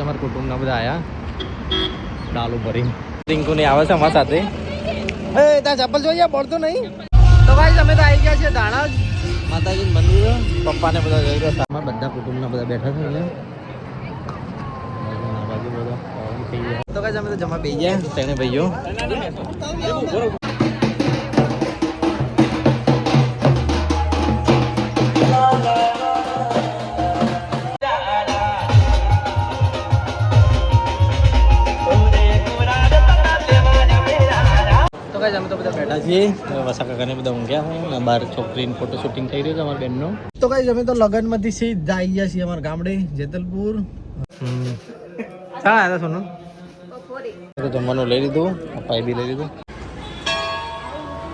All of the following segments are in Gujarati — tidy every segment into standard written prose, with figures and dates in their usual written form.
અમારા કુટુંબના બધા આયા ડાલુ ભરી રિંકુ ને આવે છે અમારા સાથે. એ ત્યાં ચપ્પલ જોઈએ પડતો નહીં. તો ભાઈ અમે તો આવી ગયા છીએ ધાણા માતાજી મંદિર. પપ્પાને બધા જઈ રહ્યા છે. બધા કુટુંબના બધા બેઠા છે અહીંયા બાજુ બધા થઈ ગયા. તો ભાઈ અમે તો જમા બેસી ગયા તેને ભાઈઓ. અમે તો બધા બેઠા છીએ. વસા કાકાને બધા ઊંઘ્યા હોય. બહાર છોકરીને ફોટો શૂટિંગ થઈ રહ્યું છે અમારા બેનનો. તો કઈ અમે તો લગ્નમાંથી સીધા આવી ગયા છીએ અમારા ગામડે જેતલપુર. આવ્યા સોનું તો જમવાનું લઈ લીધું. પપ્પાએ બી લઈ લીધું.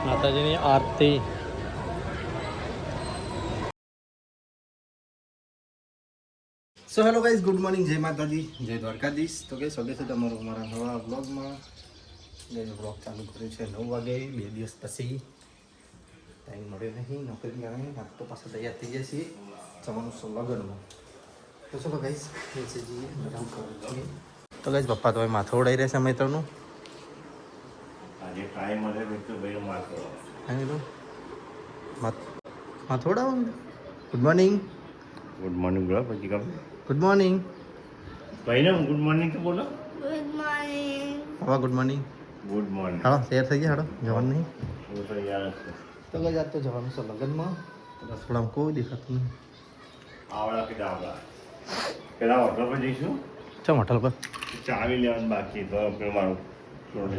માતાજીની આરતી. So hello guys, good morning, જય માતાજી, જય દ્વારકાધીશ. તો કઈ સ્વાગત છે તમારું અમારા નવા બ્લોગમાં. બ્લોગ ચાલુ કર્યું છે 9 વાગે. 2 દિવસ પછી ટાઈમ મળ્યો નહીં નોકરી કારણે. તો પાછા તૈયાર થઈ ગયા છીએ જવાનું છે લગ્નમાં. તો ચલો ગાઈઝ નીચે જઈએ. તો ગાઈઝ પપ્પા તો માથું ઉડાઈ રહેશે મિત્રનું. માથું ઉડાવો. Good morning. ગુડ મોર્નિંગ બોલો પછી કમ. ગુડ મોર્નિંગ ભાઈ ને ગુડ મોર્નિંગ તો બોલો. Good morning. પપ્પા ગુડ મોર્નિંગ. Good morning. હાલો તૈયાર થઈ ગયા. હાલો જવાનું નહીં. હું તો યાર તો ગઈ આજ તો જવાનું છે લગ્નમાં. રસોડામાં કોઈ દેખાતું નહીં. આવડા કે ડાવડા પેલા હોટલ પર જઈશું. ચમ હોટલ પર ચાવી લેવાનું બાકી તો પેલું મારું થોડું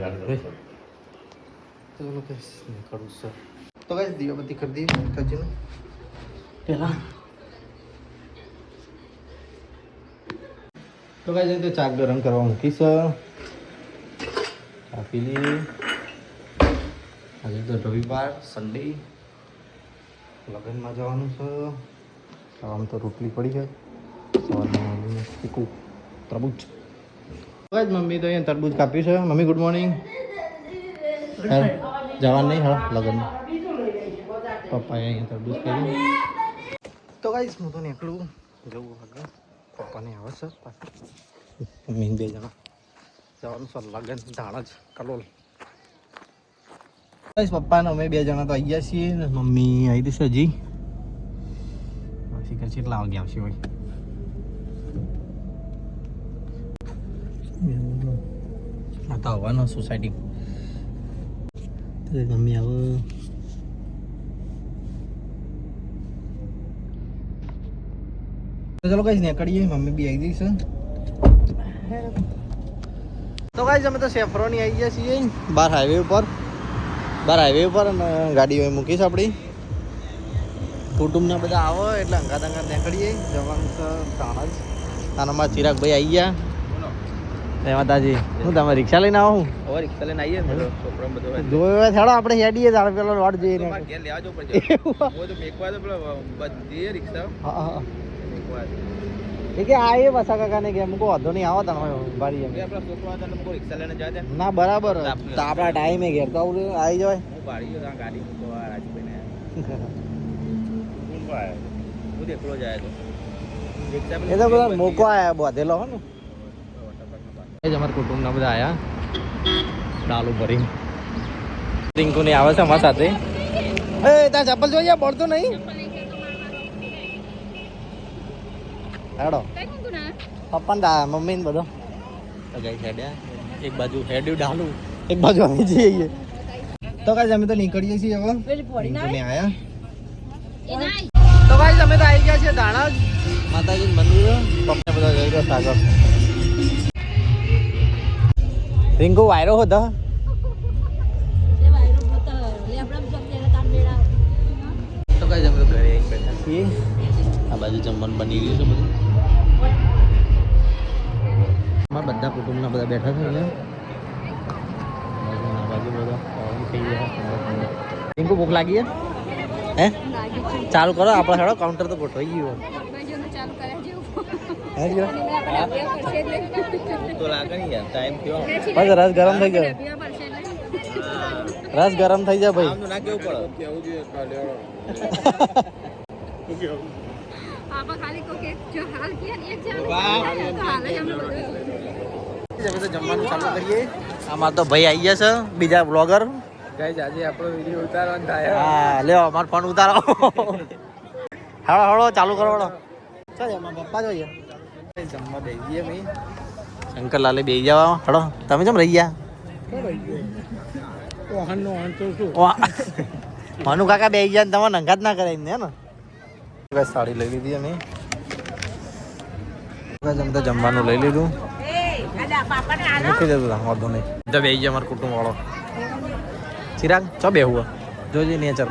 તો ચલો કઈ નીકળવું છે. તો કઈ દીવાબત્તી કરી દઈએ માતાજીને પહેલા. તો કઈ તો ચા ગરમ કરવા મૂકીશ. ચા પી લઈએ. આજે તો રવિવાર સન્ડે લગ્નમાં જવાનું છે. આમ તો રોટલી પડી ગઈ. સવારમાં શીખું તરબૂચ. મમ્મી તો અહીંયા તરબૂચ કાપ્યું છે. Mummy good morning. જવાનું નહીં હા લગ્નમાં. પપ્પાએ અહીંયા તરબૂચ કર્યું. તો ગાઈસ હું તો નીકળું જવું આગળ. પપ્પાને આવે છે પાછું. મમ્મી 2 જણા જવાનું છે લગ્ન ધાણા જ કલોલ. ગાઈસ પપ્પાને અમે 2 જણા તો આવી ગયા છીએ ને મમ્મી આવી રહી છે હજી. શીખર કેટલા વાગે આવશે ભાઈ. આ તો આવવાનો સોસાયટી. મમ્મી આવો. તો ચલો કઈ નીકળીએ. મમ્મી બી આવી ગઈ છે. તો ગાઈસ અમે તો સેફરોની આવી ગયા છીએ બહાર હાઈવે ઉપર. અને ગાડી હોય મૂકીશ આપણી. કુટુંબના બધા આવો એટલે અંગાત નીકળીએ. જવાનું છે ધાણા જ. આનામાં ચિરાગભાઈ આવી ગયા. જય માતાજી. હું તમે રિક્ષા લઈને આવો. હવે રિક્ષા લઈને આવીએ ને છોકરા બધું જોયો થેડો આપણે હેડીએ તારે પેલો વાટ જોઈએ ને. ઘેર લેવા જવું પડશે. હું તો મેકવા તો પેલો બધી રિક્ષા હા મેકવા એ કે આ એ વસા કાકાને કે મૂકો વાંધો નહીં આવો તમે બારી એમ. આપણા છોકરા હતા ને રિક્ષા લઈને જાય ના બરાબર તો આપણા ટાઈમે ઘેર તો આવું આવી જવાય. હું પાડી ગયો ત્યાં ગાડી મૂકવા રાજભાઈને હું એકલો જાય તો રિક્ષા એ તો બધા મૂકવા આવ્યા બોધેલો હો ને. અમારા કુટુંબના બધા આયા ડાલુ ભરી. રિંકુ ને આવે છે અમારા સાથે. એ ત્યાં ચપ્પલ જોઈએ પડતો નહીં. હેડો પપ્પા મમ્મી ને બધો ગઈ હેડ્યા. એક બાજુ હેડ્યું ડાલું, એક બાજુ અમે જઈએ. તો કાંઈ અમે તો નીકળીએ છીએ હવે. રિંકુને આયા. તો કાંઈ અમે તો આવી ગયા છીએ ધાણા માતાજી મંદિર. પપ્પા બધા જઈ રહ્યા સાગર. રિંકુ વાયરો હતો. તો કાંઈ અમે તો ઘરે બેઠા છીએ. આ બાજુ જમવાનું બની ગયું છે બધું. અમારા બધા કુટુંબના બધા બેઠા છે અહીંયા. આ બાજુ બધા થઈ ગયા. રિંકુ ભૂખ લાગી હે? ચાલુ કરો આપણે. હેડો કાઉન્ટર તો ગોઠવાઈ ગયું. તો લાગે ને યાર ટાઈમ થયો. બસ રસ ગરમ થઈ ગયો. રસ ગરમ થઈ જાય ભાઈ. આમ તો ના કેવું પડે કેવું જોઈએ આમાં ખાલી કોઈ કે જો હાલ કે એક જણ વાહ. તો હાલ જ અમે બધું હવે તો જમવાનું ચાલુ કરીએ. આમાં તો ભાઈ આવી ગયા છે બીજા બ્લોગર. ગાઈસ આજે આપણો વિડિયો ઉતારવાનો થાય હા લ્યો અમારો ફોન ઉતારો. હાલો હાલો ચાલુ કરો હાલો. ચાલ એમાં પપ્પા જોઈએ. જમવા બેસીએ ભાઈ શંકરલાલે બેસી જવા હળો તમે કેમ રહી ગયા? મનુ કાકા બેસી ગયા ને તમારે નંગાત ના કરાય ને ને સાડી લઈ લીધી અમે. અમે તો જમવાનું લઈ લીધું. મૂકી દેતું વાંધો નહીં. તો બેસી ગયા અમારા કુટુંબ વાળો. ચિરાગ ચો બેહું જોજે નેચર.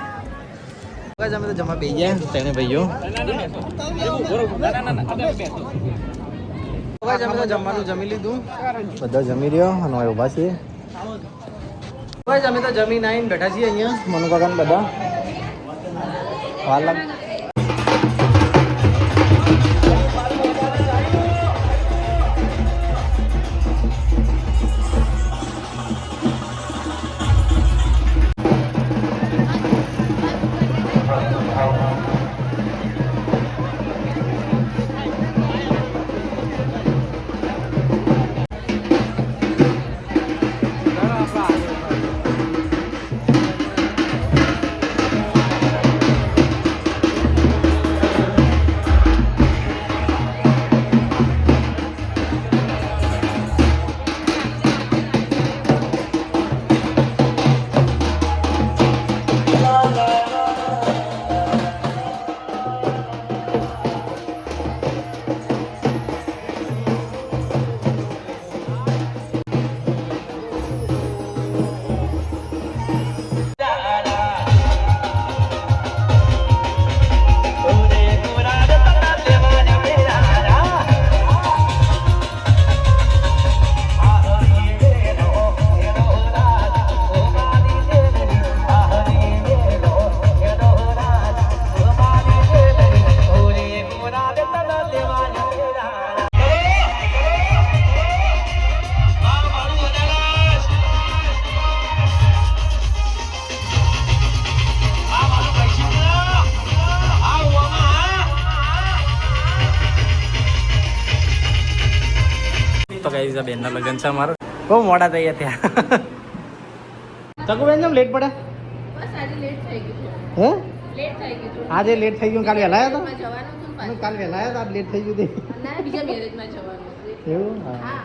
અમે તો જમવા બેસી ગયા તેને ભાઈઓ. અમે તો જમવાનું જમી લીધું. બધા જમી રહ્યો અને હવે ઊભા છીએ. અમે તો જમીન આવીને બેઠા છીએ અહીંયા મનુ કાકા ને બધા. વાર લાગ તો ગાઈસ આ બેનના લગન છે અમારા. બહુ મોડા થઈ ગયા ત્યાં. ચકુબેન કેમ લેટ પડે? બસ આજે લેટ થઈ ગયું હે લેટ થઈ ગયું આજે લેટ થઈ ગયું કાલે વહેલા આવ્યા માં જવાનું હતું હતા? કાલે વહેલા આવ્યા હતા આજ લેટ થઈ ગયું તે. ના બીજા મેરેજમાં જવાનું હતું એવું હા. હા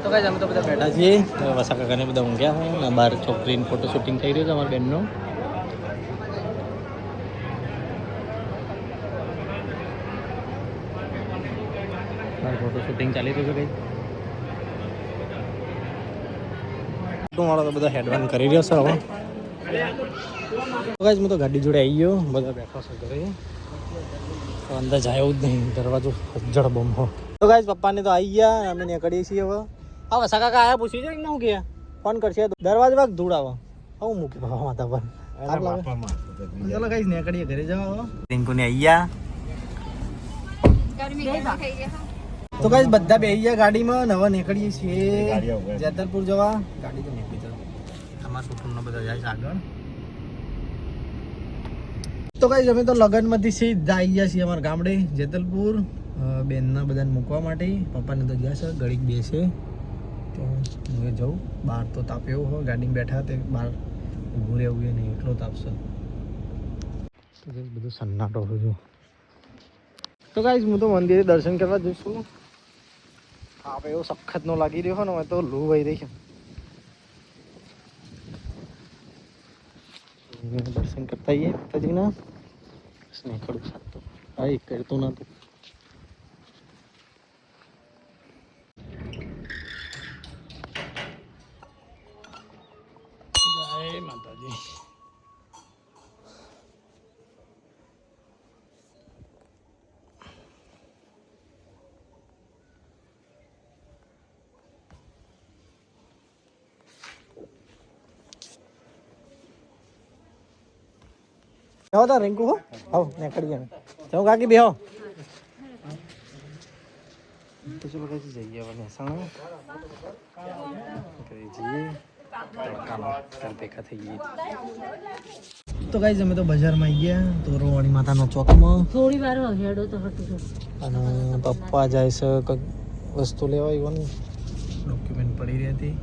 તો ગાઈસ અમે તો બધા બેઠા છીએ. વસા કાકાને બધા ઊંઘ્યા હોય ને બહાર છોકરીને ફોટો શૂટિંગ થઈ રહ્યું છે અમારા બેનનું. ફોટો શૂટિંગ ચાલી રહ્યું છે કઈ. મારો તો બધા હેડવાન કરી રહ્યો છે હવે. ગાઈસ હું તો ગાડી જોડે આવી ગયો. બધા બેઠા છે ઘરે. તો અંદર જાય એવું જ નહીં. દરવાજો જડ બમ હો. તો ગાઈસ પપ્પાને તો આવી ગયા. અમે નીકળીએ છીએ હવે. હા વસા કાકા આયા પૂછી જાય ને હું કે ફોન કરશે દરવાજો વાગ ધૂળ આવે. હું મૂકી બાબા માથા પર. ચલો ગાઈસ નીકળીએ ઘરે જવા. રિંકુને આવી ગયા. ગરમી ગરમી થઈ ગયા તો ગાઈસ બધા બેસી ગયા ગાડીમાં. નવા નીકળીએ છીએ જેતલપુર જવા. ગાડી તો નીકળી જાય. અમારા કુટુંબના બધા જાય છે આગળ. તો ગાઈસ અમે તો લગનમાંથી સીધા આવી ગયા છીએ અમારા ગામડે જેતલપુર. બેનના બધાને મૂકવા માટે. પપ્પાને તો ગયા છે ઘડીક બેસે તો હું જાઉં. બહાર તો તાપ એવો હોય ગાડીમાં બેઠા તે બહાર ઊભું રહેવું એ નહીં એટલો તાપ છે. તો ગાઈસ બધું સન્નાટો હોય. તો ગાઈસ હું તો મંદિરે દર્શન કરવા જઈશું. તાપ એવો સખત નો લાગી રહ્યો હોય ને તો લૂ વહી રહી છે. દર્શન કરતા આવીએ માતાજીના. સ્નેહ કરું સાતો હા એક કરતો નતું. જય માતાજી. બેહો તા રિંકુ હો આવ નીકળી ગયા. જાઓ કાકી બેહો. તો ચલો કઈ જઈએ હવે મહેસાણા જઈએ. તડકામાં ભેગા થઈ ગઈ. તો ગાઈઝ અમે તો બજારમાં આવી ગયા તોરવાણી માતાનો ચોકમાં. થોડી વાર હેડો તો હતું. અને પપ્પા જાય છે કંઈક વસ્તુ લેવા આવ્યું ડોક્યુમેન્ટ પડી રહી હતી.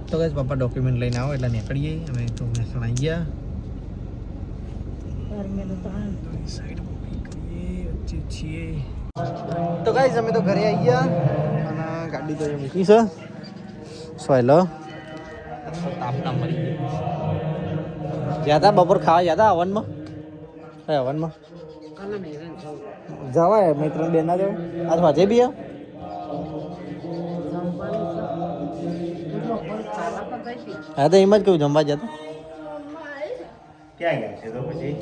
તો ગાઈઝ પપ્પા ડોક્યુમેન્ટ લઈને આવો એટલે નીકળીએ. અમે તો મહેસાણા આવી ગયા. સાઈડમાં નીકળીએ વચ્ચે છીએ. તો ગાઈઝ અમે તો ઘરે આવી ગયા અને ગાડી તો મૂકી છે સોયલો. તાપના મરી ગયા હતા બપોર ખાવા ગયા હતા હવનમાં. કઈ હવનમાં જવાય મેં 3 બેન ના જવાય આજ વાજે બી હા તો એમ જ કહ્યું જમવા જતા ક્યાં ગયા છે તો પછી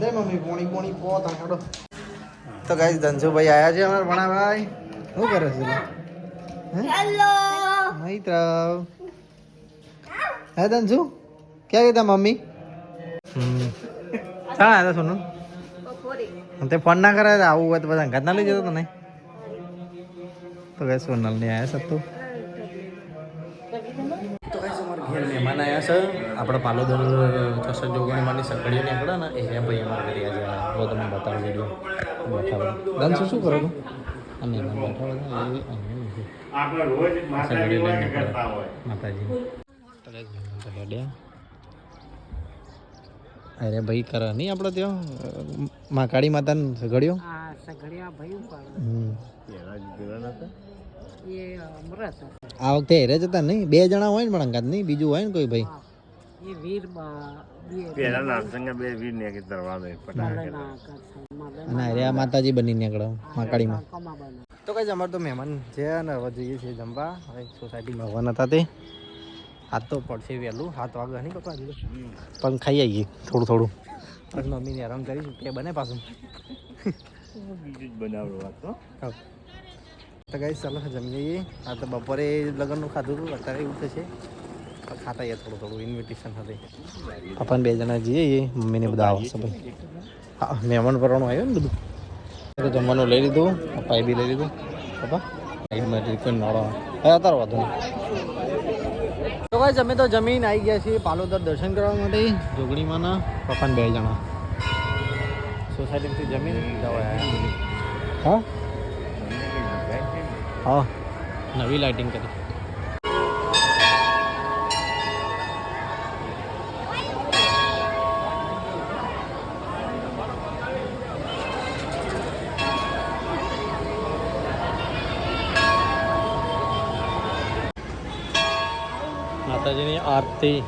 જય મમ્મી પોણી પોણી પો તાડો. તો ગાઈસ ધનસુભાઈ આયા છે અમારા ભણાભાઈ. શું કરે છે હેલો મિત્ર હે ધનસુ ક્યાં ગઈ તા મમ્મી ચાલ આવ્યા સોનું તે ફોન ના કરે આવું હોય તો બધા અંગાત ના લઈ જતો તો નહીં. તો ગાઈસ સોનલ ને આયા સત્તુ. તો ગાઈસ અમારા ઘેર મહેમાન આવ્યા છે. આપણે પાલોદર ચોસઠ જોગણીમાંની સકડીઓ નીકળે ને એ ભાઈ અમારા ઘરે આજે આવ્યા. તમે બતાવો વિડીયો બેઠા ધનસુ શું કરો છો? આ મહેમાન બેઠા બધા આપણે રોજ માતાજી હોય કે કરતા હોય માતાજી તો ગાઈસ મહેમાન તો હેડ્યા. અરે ભાઈ કરે નહીં આપણે ત્યાં મહાકાળી માતાને સગડ્યો. આ સગડિયા ભાઈ ઉપાડ એ અમરત આ વખતે હેરે જતા નહીં 2 જણા હોય ને પણ અંગાત નહીં બીજું હોય ને કોઈ ભાઈ. એ વીર પેલા નારસંગા બે વીર ને કે દરવાજો પટાકે અને હેરે માતાજી બની નીકળે મહાકાળીમાં. કમા બને તો કઈ અમારે તો મહેમાન છે ને હવે જઈએ છીએ જમવા. હવે સોસાયટીમાં હવન હતા તે હાથ તો પડશે વહેલું 7 વાગ્યા નહીં પપ્પા પણ ખાઈ આવીએ થોડું થોડું. બસ મમ્મીને આરામ કરીશું કે બને પાછું બીજું જ બનાવડો વાત તો તો ગાઈસ ચાલો જમી લઈએ. આ તો બપોરે લગ્નનું ખાધું હતું અત્યારે એવું થશે ખાતા આવીએ થોડું થોડું ઇન્વિટેશન હતી. આપણને 2 જણા જઈએ મમ્મીને બધા આવશે ભાઈ. હા મહેમાન પરવાનું આવ્યું ને બધું તો જમવાનું લઈ લીધું. પપ્પાએ બી લઈ લીધું. પપ્પા સાઈડમાં કોઈ નડો હવે અત્યારે વાંધો નહીં. તો ગાઈસ અમે તો જમીન આવી ગયા છીએ પાલોદર દર્શન કરવા માટે જોગણીમાંના. પપ્પાને 2 જણા સોસાયટીથી જમીન જવા આવ્યા. હા નવી લાઇટિંગ કરી. માતાજીની આરતી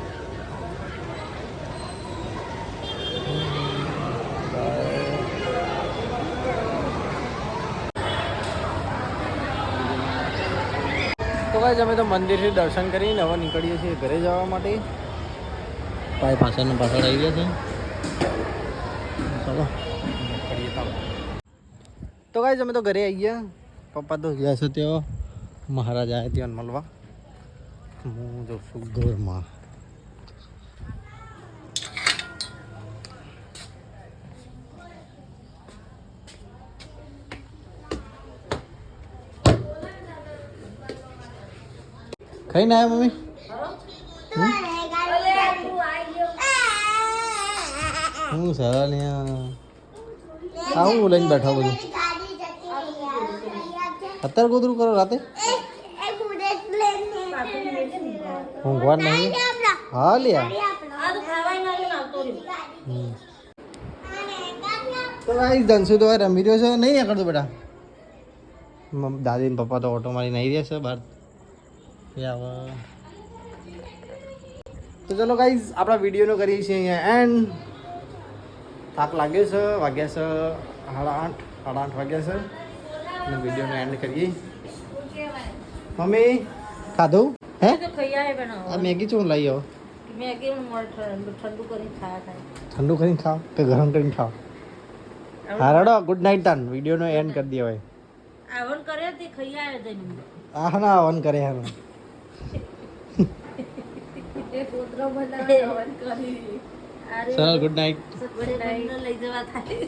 તો ગાઈસ અમે તો મંદિરથી દર્શન કરીને હવે નીકળીએ છીએ ઘરે જવા માટે. ભાઈ પાછળ આવી ગયા છે. ચાલો નીકળીએ તો ગાઈસ અમે તો ઘરે આવી ગયા. પપ્પા તો ગયા છે ત્યાં મહારાજ આવ્યા ત્યાં મળવા. હું જો છું ઘરમાં. ખાઈ ના આવ્યા મમ્મી હું સારા ને આવું લઈને બેઠા બધું અત્યારે ગોદરું કરો રાતે ઊંઘવા નહીં. હા લ્યા તો ભાઈ ધનસુ તો રમી રહ્યો છે નહીં નીકળતો બેટા. દાદી ને પપ્પા તો ઓટો મારી નહીં રહ્યા છે બહાર. તો ચલો ગાઈઝ આપણા વિડીયોનો કરીએ છીએ અહીંયા એન્ડ. થાક લાગ્યો છે વાગ્યા છે 8:30 વાગ્યા છે અને વિડીયોનો એન્ડ કરીએ. મમ્મી ખાધું હે આ મેગી શું લઈ આવો? ઠંડુ કરીને ખાયા થાય. ઠંડુ કરીને ખાઓ કે ગરમ કરીને ખાઓ? હા રડો ગુડ નાઇટ તાન વિડીયોનો એન્ડ કરી દે હવે. આવન કરે તે ખાઈ આવે તને. આ ના આવન કરે હા એ પોતરો બનાવે આવન કરી. અરે ચલો ગુડ નાઇટ. ગુડ નાઇટ લઈ જવા થાય.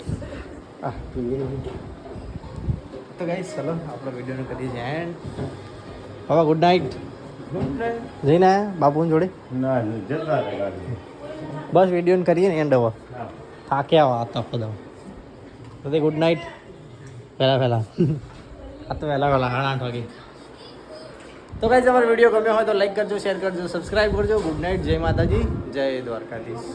તો ગાઈસ ચલો આપણો વિડીયોને કરીએ છીએ એન્ડ હવે ગુડ નાઇટ જઈને આયા બાપુની જોડે ના જતા રહે ગાડી બસ વિડીયોને કરીએ ને એન્ડ હવે હા. થાક્યા હતા બધા તો ગુડ નાઇટ પહેલા આ તો વહેલા 8:30 વાગે તો ગાઈસ અમારો વિડીયો ગમ્યો હોય તો લાઈક કરજો શેર કરજો સબસ્ક્રાઇબ કરજો ગુડ નાઇટ જય માતાજી જય દ્વારકાધીશ